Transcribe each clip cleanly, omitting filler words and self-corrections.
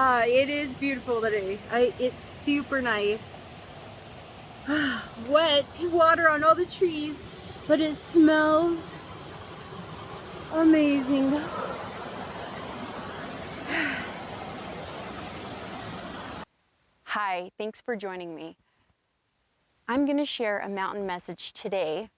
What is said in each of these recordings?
It is beautiful today. It's super nice. Wet water on all the trees, but it smells amazing. Hi, thanks for joining me. I'm going to share a mountain message today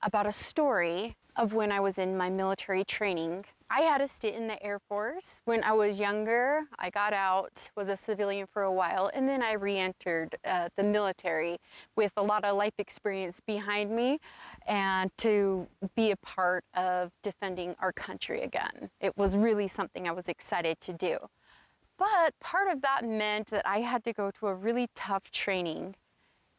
about a story of when I was in my military training. I had a stint in the Air Force when I was younger. I got out, was a civilian for a while, and then I re-entered the military with a lot of life experience behind me and to be a part of defending our country again. It was really something I was excited to do. But part of that meant that I had to go to a really tough training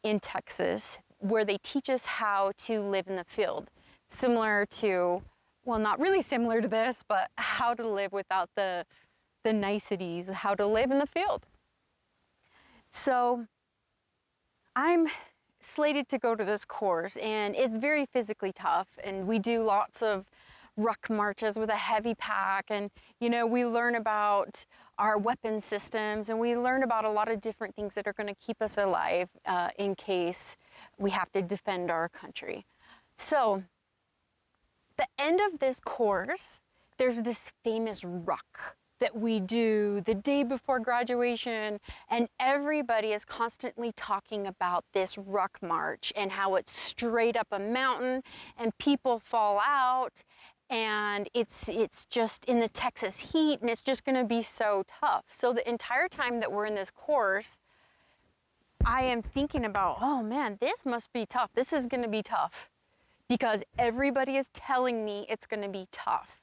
in Texas where they teach us how to live in the field, similar to, well, not really similar to this, but how to live without the niceties, how to live in the field. So I'm slated to go to this course, and it's very physically tough, and we do lots of ruck marches with a heavy pack, and we learn about our weapon systems, and we learn about a lot of different things that are going to keep us alive in case we have to defend our country. So the end of this course, there's this famous ruck that we do the day before graduation, and everybody is constantly talking about this ruck march and how it's straight up a mountain and people fall out, and it's just in the Texas heat, and it's just going to be so tough. So the entire time that we're in this course, I am thinking about, oh man, this must be tough. This is going to be tough because everybody is telling me it's going to be tough.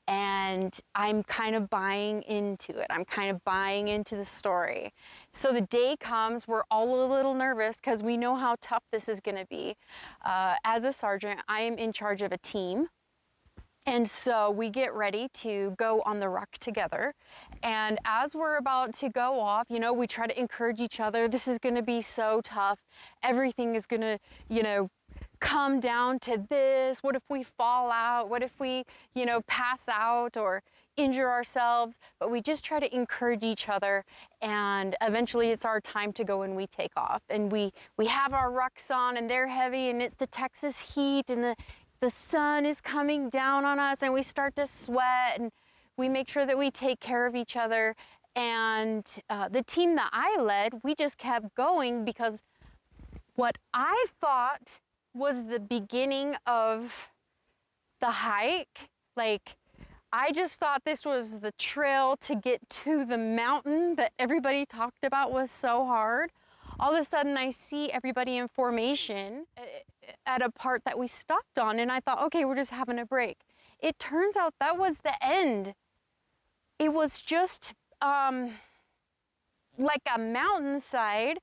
And I'm kind of buying into it. I'm kind of buying into the story. So the day comes, we're all a little nervous because we know how tough this is going to be. As a sergeant, I am in charge of a team. And so we get ready to go on the ruck together. And as we're about to go off, we try to encourage each other. This is going to be so tough. Everything is going to, come down to this. What if we fall out? What if we, pass out or injure ourselves? But we just try to encourage each other. And eventually it's our time to go and we take off. And we have our rucks on, and they're heavy, and it's the Texas heat, and the sun is coming down on us, and we start to sweat, and we make sure that we take care of each other. And the team that I led, we just kept going because what I thought was the beginning of the hike, I just thought this was the trail to get to the mountain that everybody talked about was so hard. All of a sudden I see everybody in formation at a part that we stopped on, and I thought, okay, we're just having a break. It turns out that was the end. It was just like a mountainside.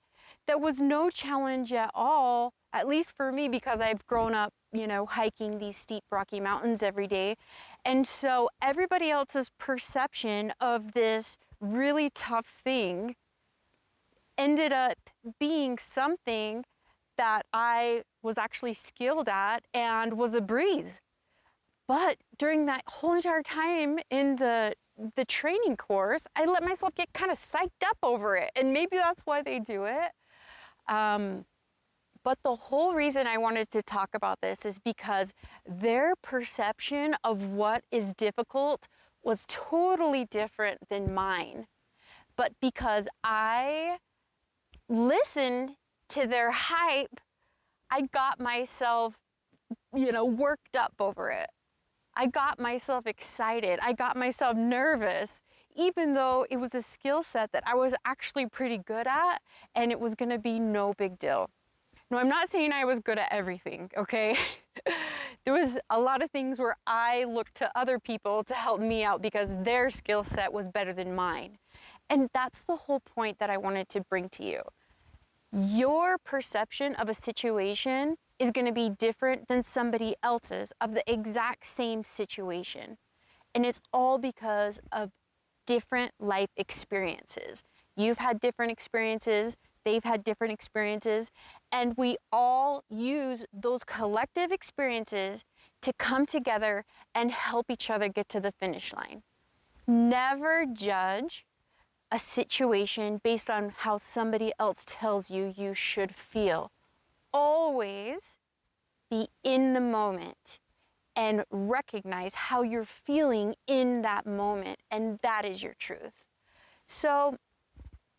There was no challenge at all, at least for me, because I've grown up, hiking these steep rocky mountains every day. And so everybody else's perception of this really tough thing ended up being something that I was actually skilled at and was a breeze. But during that whole entire time in the training course, I let myself get kind of psyched up over it. And maybe that's why they do it. But the whole reason I wanted to talk about this is because their perception of what is difficult was totally different than mine. But because I listened to their hype, I got myself, worked up over it. I got myself excited. I got myself nervous, even though it was a skill set that I was actually pretty good at, and it was going to be no big deal. No, I'm not saying I was good at everything, okay? There was a lot of things where I looked to other people to help me out because their skill set was better than mine. And that's the whole point that I wanted to bring to you. Your perception of a situation is going to be different than somebody else's of the exact same situation. And it's all because of different life experiences. You've had different experiences, they've had different experiences, and we all use those collective experiences to come together and help each other get to the finish line. Never judge a situation based on how somebody else tells you you should feel. Always be in the moment and recognize how you're feeling in that moment, and that is your truth. So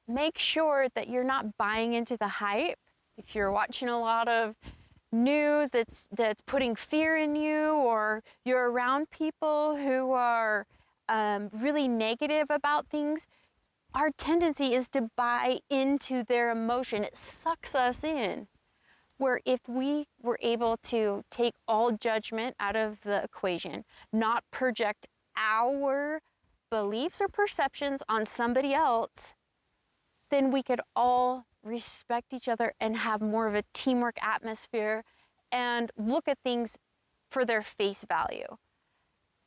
make sure that you're not buying into the hype. If you're watching a lot of news that's putting fear in you, or you're around people who are really negative about things, our tendency is to buy into their emotion. It sucks us in. Where if we were able to take all judgment out of the equation, not project our beliefs or perceptions on somebody else, then we could all respect each other and have more of a teamwork atmosphere and look at things for their face value.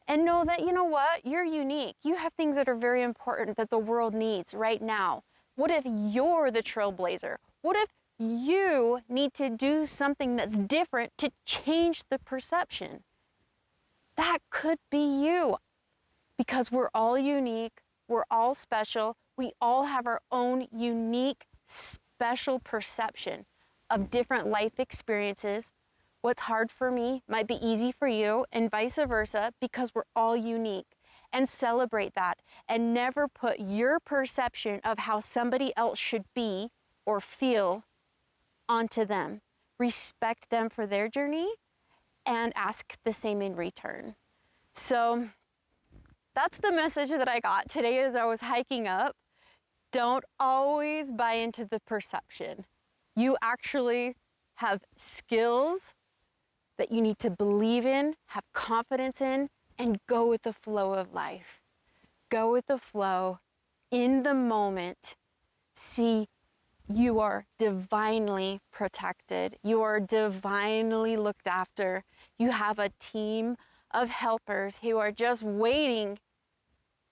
And know that, you know what, you're unique. You have things that are very important that the world needs right now. What if you're the trailblazer? What if you need to do something that's different to change the perception? That could be you, because we're all unique, we're all special, we all have our own unique, special perception of different life experiences. What's hard for me might be easy for you, and vice versa, because we're all unique. And celebrate that, and never put your perception of how somebody else should be or feel onto them. Respect them for their journey and ask the same in return. So that's the message that I got today as I was hiking up. Don't always buy into the perception. You actually have skills that you need to believe in, have confidence in, and go with the flow of life. Go with the flow in the moment. See, you are divinely protected. You are divinely looked after. You have a team of helpers who are just waiting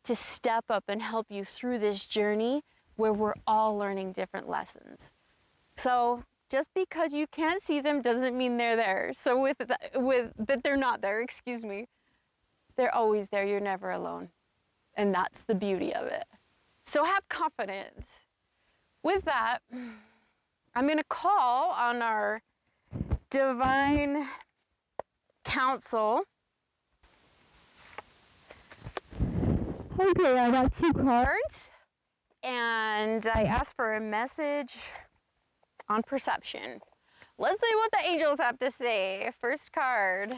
to step up and help you through this journey where we're all learning different lessons. So just because you can't see them doesn't mean they're there. So with that they're not there, excuse me. They're always there. You're never alone. And that's the beauty of it. So have confidence. With that, I'm going to call on our divine counsel. Okay, I got 2 cards, and I asked for a message on perception. Let's see what the angels have to say. First card,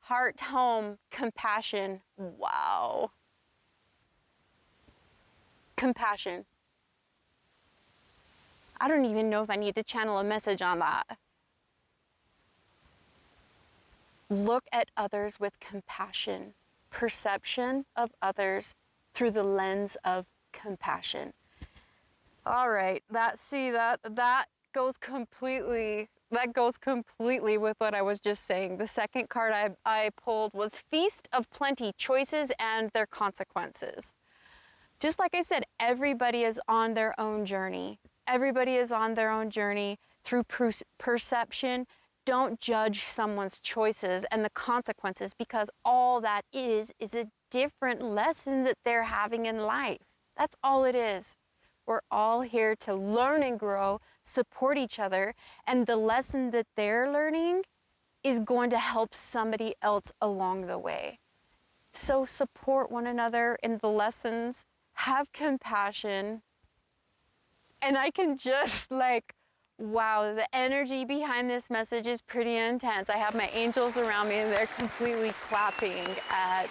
heart, home, compassion. Wow. Compassion. I don't even know if I need to channel a message on that. Look at others with compassion. Perception of others through the lens of compassion. All right, that goes completely with what I was just saying. The second card I pulled was Feast of Plenty, Choices and Their Consequences. Just like I said, everybody is on their own journey. Everybody is on their own journey through perception. Don't judge someone's choices and the consequences, because all that is a different lesson that they're having in life. That's all it is. We're all here to learn and grow, support each other, and the lesson that they're learning is going to help somebody else along the way. So support one another in the lessons, have compassion, and I can just wow, the energy behind this message is pretty intense. I have my angels around me and they're completely clapping at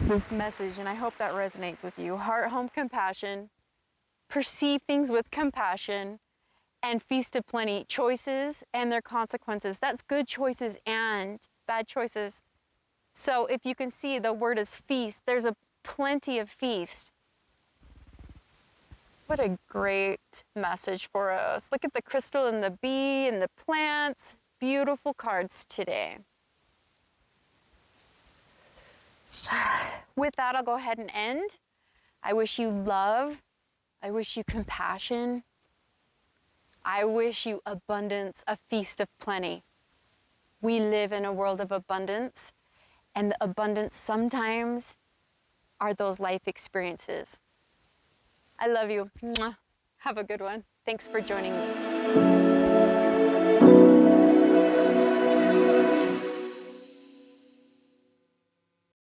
this message, and I hope that resonates with you. Heart, home, compassion, perceive things with compassion, and feast of plenty, choices and their consequences. That's good choices and bad choices. So if you can see, the word is feast. There's a plenty of feast. What a great message for us. Look at the crystal and the bee and the plants. Beautiful cards today. With that, I'll go ahead and end. I wish you love. I wish you compassion. I wish you abundance, a feast of plenty. We live in a world of abundance, and the abundance sometimes are those life experiences. I love you. Mwah. Have a good one. Thanks for joining me.